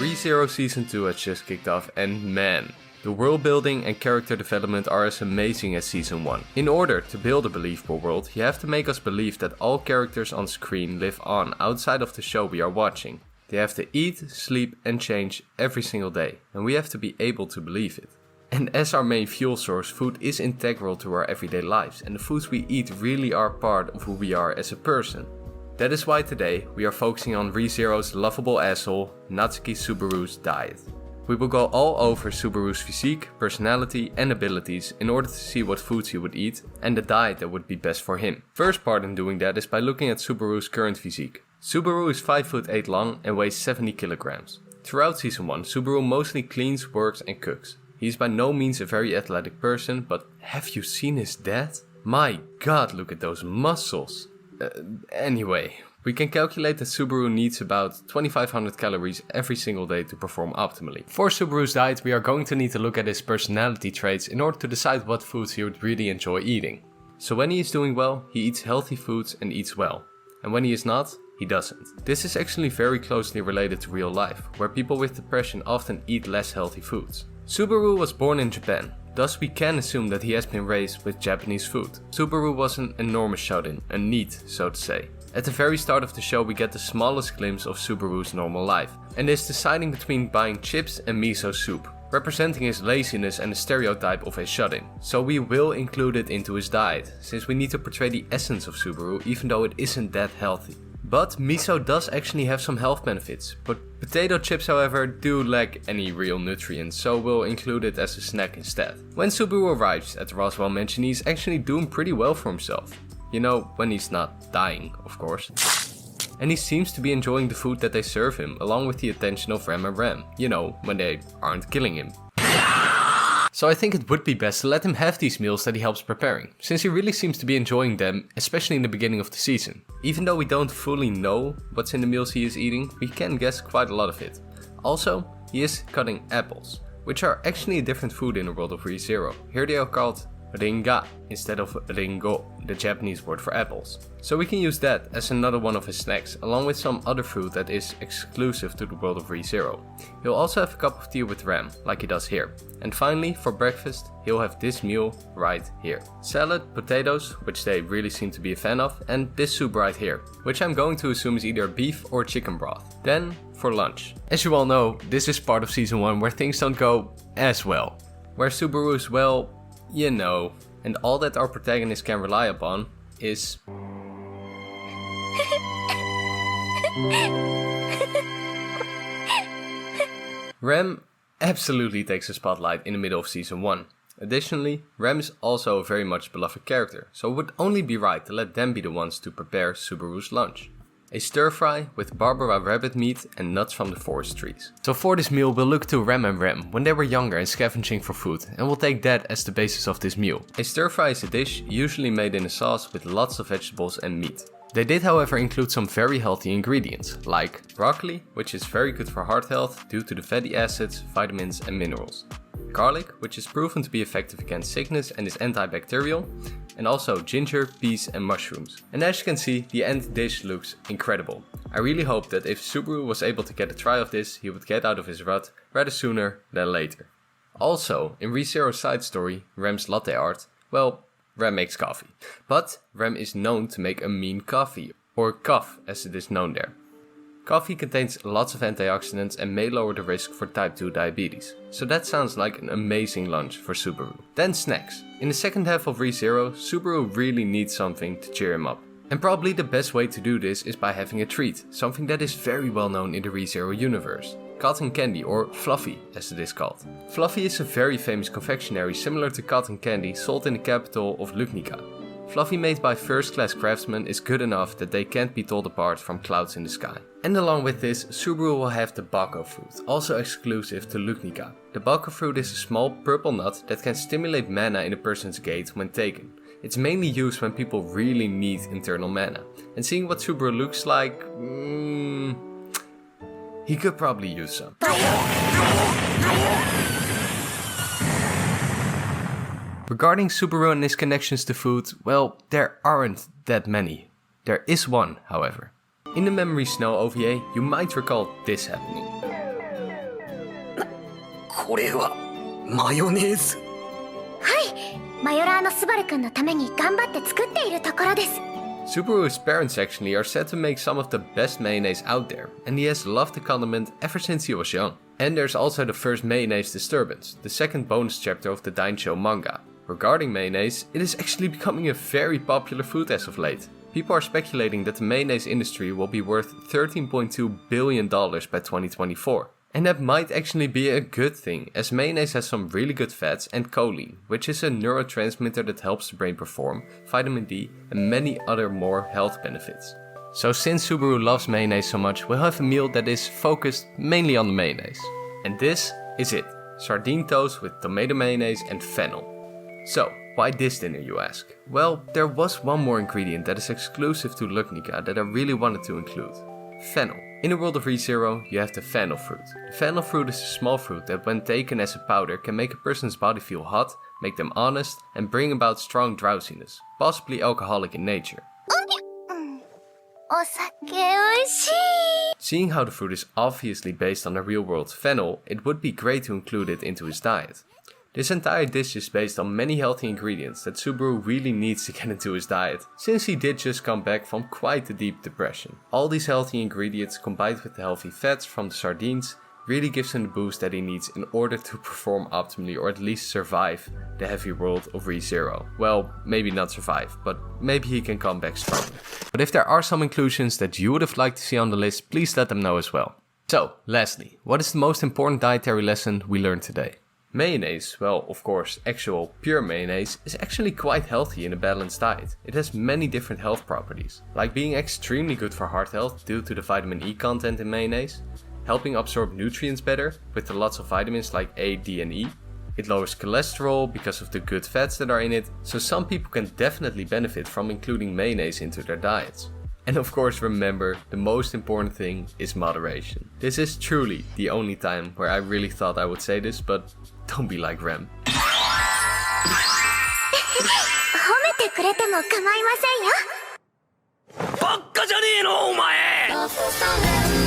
ReZero Season 2 has just kicked off and man, the world building and character development are as amazing as Season 1. In order to build a believable world, you have to make us believe that all characters on screen live on outside of the show we are watching. They have to eat, sleep and change every single day, and we have to be able to believe it. And as our main fuel source, food is integral to our everyday lives, and the foods we eat really are part of who we are as a person. That is why today we are focusing on ReZero's lovable asshole, Natsuki Subaru's diet. We will go all over Subaru's physique, personality and abilities in order to see what foods he would eat and the diet that would be best for him. First part in doing that is by looking at Subaru's current physique. Subaru is 5'8" long and weighs 70 kilograms. Throughout Season 1, Subaru mostly cleans, works and cooks. He is by no means a very athletic person, but have you seen his dad? My god, look at those muscles! Anyway, we can calculate that Subaru needs about 2500 calories every single day to perform optimally. For Subaru's diet, we are going to need to look at his personality traits in order to decide what foods he would really enjoy eating. So when he is doing well, he eats healthy foods and eats well. And when he is not, he doesn't. This is actually very closely related to real life, where people with depression often eat less healthy foods. Subaru was born in Japan. Thus we can assume that he has been raised with Japanese food. Subaru was an enormous shonen, a NEET so to say. At the very start of the show we get the smallest glimpse of Subaru's normal life, and is deciding between buying chips and miso soup, representing his laziness and the stereotype of a shut-in. So we will include it into his diet, since we need to portray the essence of Subaru even though it isn't that healthy. But miso does actually have some health benefits, but potato chips however do lack any real nutrients, so we'll include it as a snack instead. When Subaru arrives at the Roswaal Mansion, he's actually doing pretty well for himself. You know, when he's not dying, of course. And he seems to be enjoying the food that they serve him, along with the attention of Rem and Ram. You know, when they aren't killing him. So I think it would be best to let him have these meals that he helps preparing, since he really seems to be enjoying them, especially in the beginning of the season. Even though we don't fully know what's in the meals he is eating, we can guess quite a lot of it. Also, he is cutting apples, which are actually a different food in the world of ReZero. Here they are called ringa instead of ringo, the Japanese word for apples. So we can use that as another one of his snacks, along with some other food that is exclusive to the world of ReZero. He'll also have a cup of tea with Ram, like he does here. And finally, for breakfast, he'll have this meal right here. Salad, potatoes, which they really seem to be a fan of, and this soup right here, which I'm going to assume is either beef or chicken broth. Then, for lunch. As you all know, this is part of Season 1 where things don't go as well. Where Subaru is, well, you know, and all that our protagonist can rely upon is... Rem absolutely takes the spotlight in the middle of Season 1. Additionally, Rem is also a very much beloved character, so it would only be right to let them be the ones to prepare Subaru's lunch. A stir-fry with Barbara rabbit meat and nuts from the forest trees. So for this meal we'll look to Rem and Ram when they were younger and scavenging for food, and we'll take that as the basis of this meal. A stir-fry is a dish usually made in a sauce with lots of vegetables and meat. They did however include some very healthy ingredients, like broccoli, which is very good for heart health due to the fatty acids, vitamins and minerals. Garlic, which is proven to be effective against sickness and is antibacterial, and also ginger, peas and mushrooms. And as you can see, the end dish looks incredible. I really hope that if Subaru was able to get a try of this, he would get out of his rut rather sooner than later. Also, in ReZero's side story, Rem's latte art, well, Rem makes coffee. But Rem is known to make a mean coffee, or cough as it is known there. Coffee contains lots of antioxidants and may lower the risk for type 2 diabetes. So that sounds like an amazing lunch for Subaru. Then snacks. In the second half of ReZero, Subaru really needs something to cheer him up. And probably the best way to do this is by having a treat, something that is very well known in the ReZero universe. Cotton candy, or Fluffy as it is called. Fluffy is a very famous confectionery similar to cotton candy sold in the capital of Lugnica. Fluffy made by first-class craftsmen is good enough that they can't be told apart from clouds in the sky. And along with this, Subaru will have the Bokko Fruit, also exclusive to Lugnica. The Bokko Fruit is a small purple nut that can stimulate mana in a person's gait when taken. It's mainly used when people really need internal mana. And seeing what Subaru looks like, he could probably use some. Regarding Subaru and his connections to food, well, there aren't that many. There is one, however. In the Memory Snow OVA, you might recall this happening. これはマヨネーズ。はい、マヨラーのスバルくんのために頑張って作っているところです。 Subaru's parents actually are said to make some of the best mayonnaise out there, and he has loved the condiment ever since he was young. And there's also the first mayonnaise disturbance, the second bonus chapter of the Daisho manga. Regarding mayonnaise, it is actually becoming a very popular food as of late. People are speculating that the mayonnaise industry will be worth $13.2 billion by 2024. And that might actually be a good thing, as mayonnaise has some really good fats and choline, which is a neurotransmitter that helps the brain perform, vitamin D, and many other more health benefits. So since Subaru loves mayonnaise so much, we'll have a meal that is focused mainly on the mayonnaise. And this is it, sardine toast with tomato mayonnaise and fennel. So, why this dinner, you ask? Well, there was one more ingredient that is exclusive to Lugnica that I really wanted to include. Fennel. In the world of ReZero, you have the fennel fruit. The fennel fruit is a small fruit that when taken as a powder can make a person's body feel hot, make them honest, and bring about strong drowsiness, possibly alcoholic in nature. Seeing how the fruit is obviously based on the real world fennel, it would be great to include it into his diet. This entire dish is based on many healthy ingredients that Subaru really needs to get into his diet, since he did just come back from quite a deep depression. All these healthy ingredients combined with the healthy fats from the sardines really gives him the boost that he needs in order to perform optimally or at least survive the heavy world of ReZero. Well, maybe not survive, but maybe he can come back stronger. But if there are some inclusions that you would have liked to see on the list, please let them know as well. So, lastly, what is the most important dietary lesson we learned today? Mayonnaise, well, of course, actual pure mayonnaise, is actually quite healthy in a balanced diet. It has many different health properties, like being extremely good for heart health due to the vitamin E content in mayonnaise, helping absorb nutrients better with the lots of vitamins like A, D and E. It lowers cholesterol because of the good fats that are in it, so some people can definitely benefit from including mayonnaise into their diets. And of course remember, the most important thing is moderation. This is truly the only time where I really thought I would say this, but don't be like Rem. 褒めてくれても構いませんよ。ばっかじゃねえのお前。